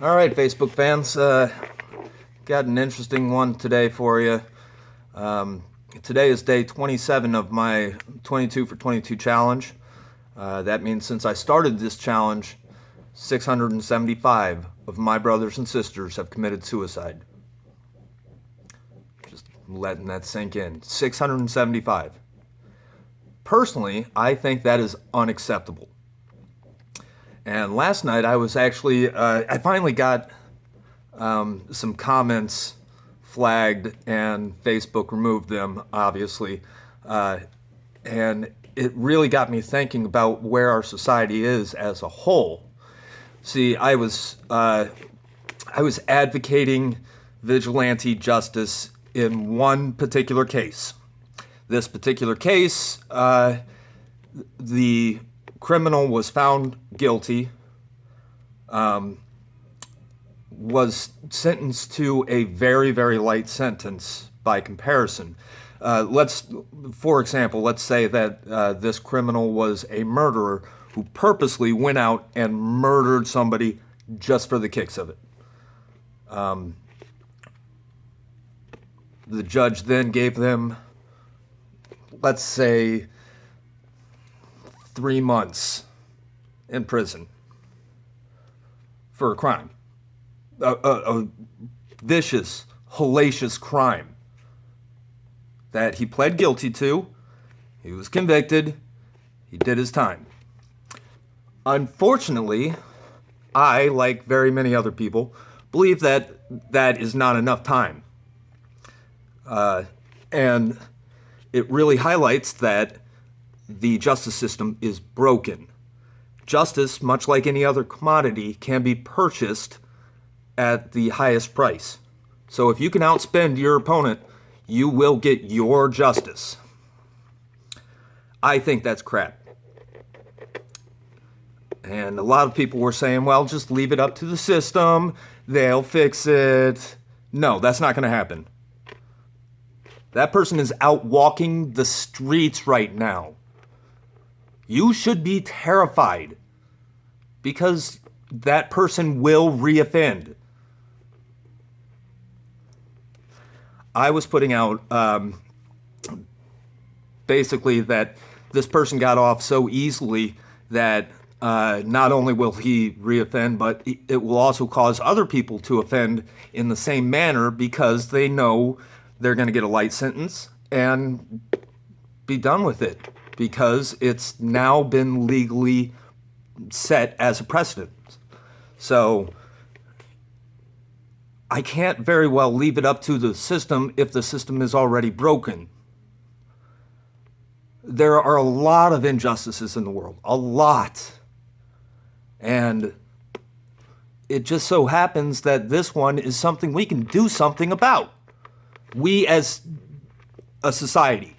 All right, Facebook fans, got an interesting one today for you. Today is day 27 of my 22 for 22 challenge. That means since I started this challenge, 675 of my brothers and sisters have committed suicide. Just letting that sink in. 675. Personally, I think that is unacceptable. And last night I was actually, I finally got some comments flagged and Facebook removed them, obviously. And it really got me thinking about where our society is as a whole. See, I was advocating vigilante justice in one particular case. This particular case, the criminal was found guilty, was sentenced to a very, very light sentence by comparison. For example, let's say that this criminal was a murderer who purposely went out and murdered somebody just for the kicks of it. The judge then gave them, let's say, 3 months in prison for a crime. A vicious, hellacious crime that he pled guilty to. He was convicted. He did his time. Unfortunately, I, like very many other people, believe that that is not enough time. And it really highlights that the justice system is broken. Justice, much like any other commodity, can be purchased at the highest price. So if you can outspend your opponent, you will get your justice. I think that's crap. And a lot of people were saying, well, just leave it up to the system. They'll fix it. No, that's not going to happen. That person is out walking the streets right now. You should be terrified because that person will reoffend. I was putting out basically that this person got off so easily that not only will he reoffend, but it will also cause other people to offend in the same manner because they know they're going to get a light sentence and be done with it because it's now been legally set as a precedent. So I can't very well leave it up to the system if the system is already broken. There are a lot of injustices in the world, a lot. And it just so happens that this one is something we can do something about. We as a society.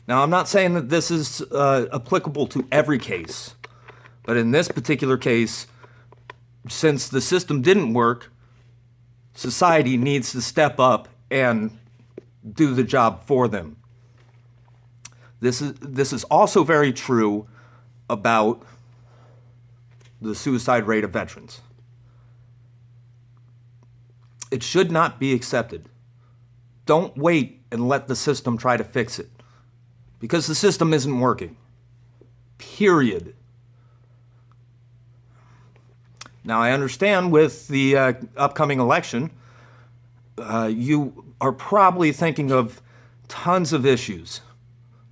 Now, I'm not saying that this is applicable to every case, but in this particular case, since the system didn't work, society needs to step up and do the job for them. This is also very true about the suicide rate of veterans. It should not be accepted. Don't wait and let the system try to fix it, because the system isn't working. Period. Now, I understand with the upcoming election, you are probably thinking of tons of issues.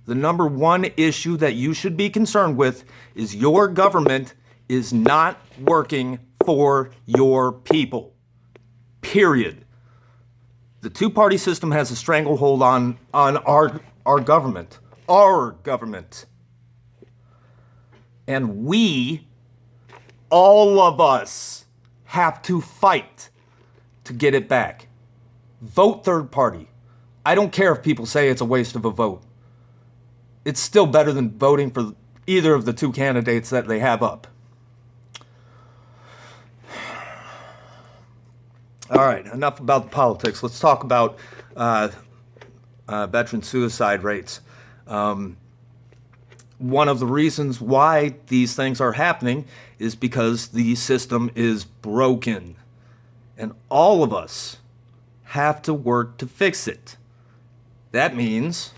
The number one issue that you should be concerned with is your government is not working for your people. Period. The two-party system has a stranglehold on our government. Our government. And we, all of us, have to fight to get it back. Vote third party. I don't care if people say it's a waste of a vote. It's still better than voting for either of the two candidates that they have up. All right, enough about the politics. Let's talk about veteran suicide rates. one of the reasons why these things are happening is because the system is broken. And all of us have to work to fix it. That means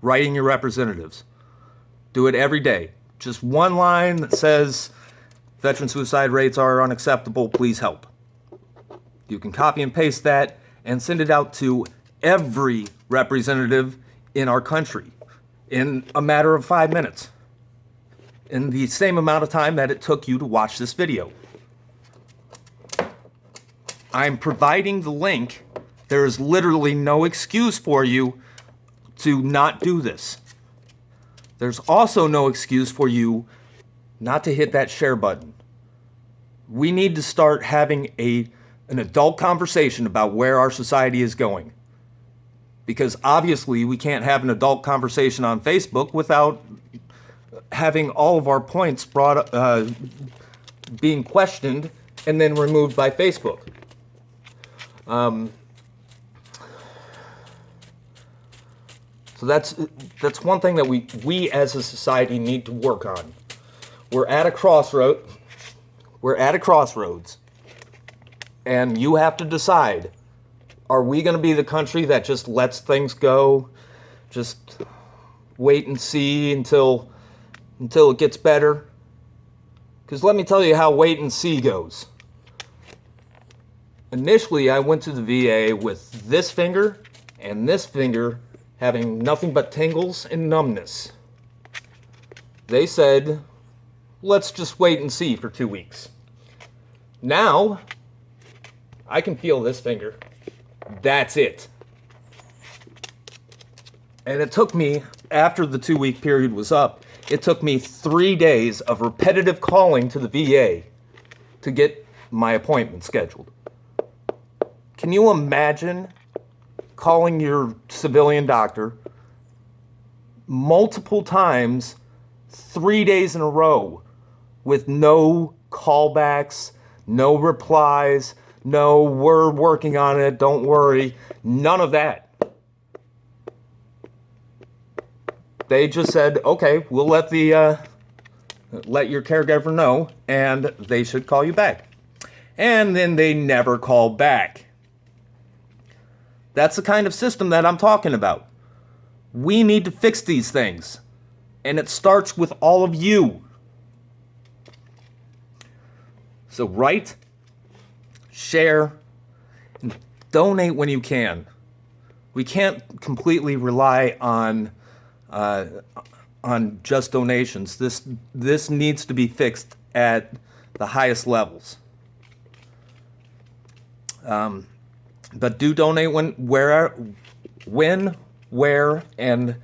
writing your representatives. Do it every day. Just one line that says, veteran suicide rates are unacceptable, please help. You can copy and paste that and send it out to every representative in our country in a matter of 5 minutes, in the same amount of time that it took you to watch this video. I'm providing the link. There is literally no excuse for you to not do this. There's also no excuse for you not to hit that share button. We need to start having an adult conversation about where our society is going. Because obviously we can't have an adult conversation on Facebook without having all of our points being questioned and then removed by Facebook. So that's one thing that we as a society need to work on. We're at a crossroads, and you have to decide, are we going to be the country that just lets things go, just wait and see until it gets better? Because let me tell you how wait and see goes. Initially, I went to the VA with this finger and this finger having nothing but tingles and numbness. They said, let's just wait and see for 2 weeks. Now, I can feel this finger. That's it. And it took me, after the 2-week period was up, it took me 3 days of repetitive calling to the VA to get my appointment scheduled. Can you imagine calling your civilian doctor multiple times, 3 days in a row, with no callbacks, no replies, no, we're working on it, don't worry, none of that. They just said, okay, we'll let your caregiver know, and they should call you back. And then they never call back. That's the kind of system that I'm talking about. We need to fix these things. And it starts with all of you. So write, share, and donate when you can. We can't completely rely on just donations. This needs to be fixed at the highest levels. But do donate when, where, and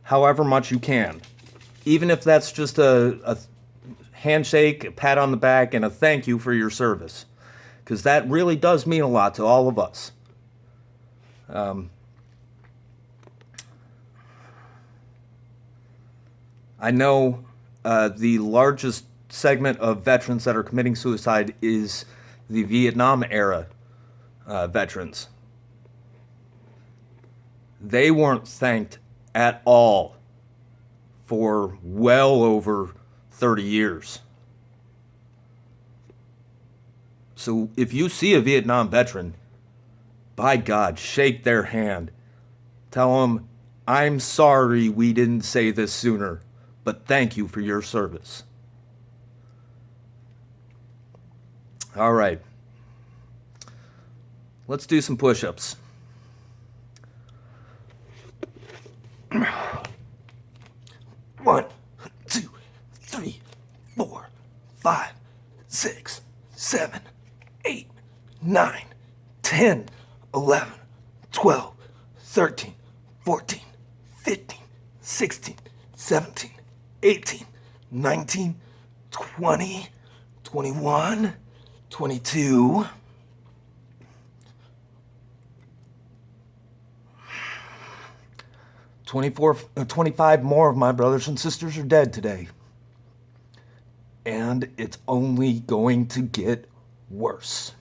however much you can. Even if that's just a handshake, a pat on the back, and a thank you for your service. Because that really does mean a lot to all of us. I know the largest segment of veterans that are committing suicide is the Vietnam era veterans. They weren't thanked at all for well over 30 years. So if you see a Vietnam veteran, by God, shake their hand. Tell them, I'm sorry we didn't say this sooner, but thank you for your service. All right. Let's do some push-ups. 1, 2, 3, 4, 5, 6, 7, 8, 9, 10, 11, 12, 13, 14, 15, 16, 17, 18, 19, 20, 21, 22, 25 more of my brothers and sisters are dead today. And it's only going to get worse.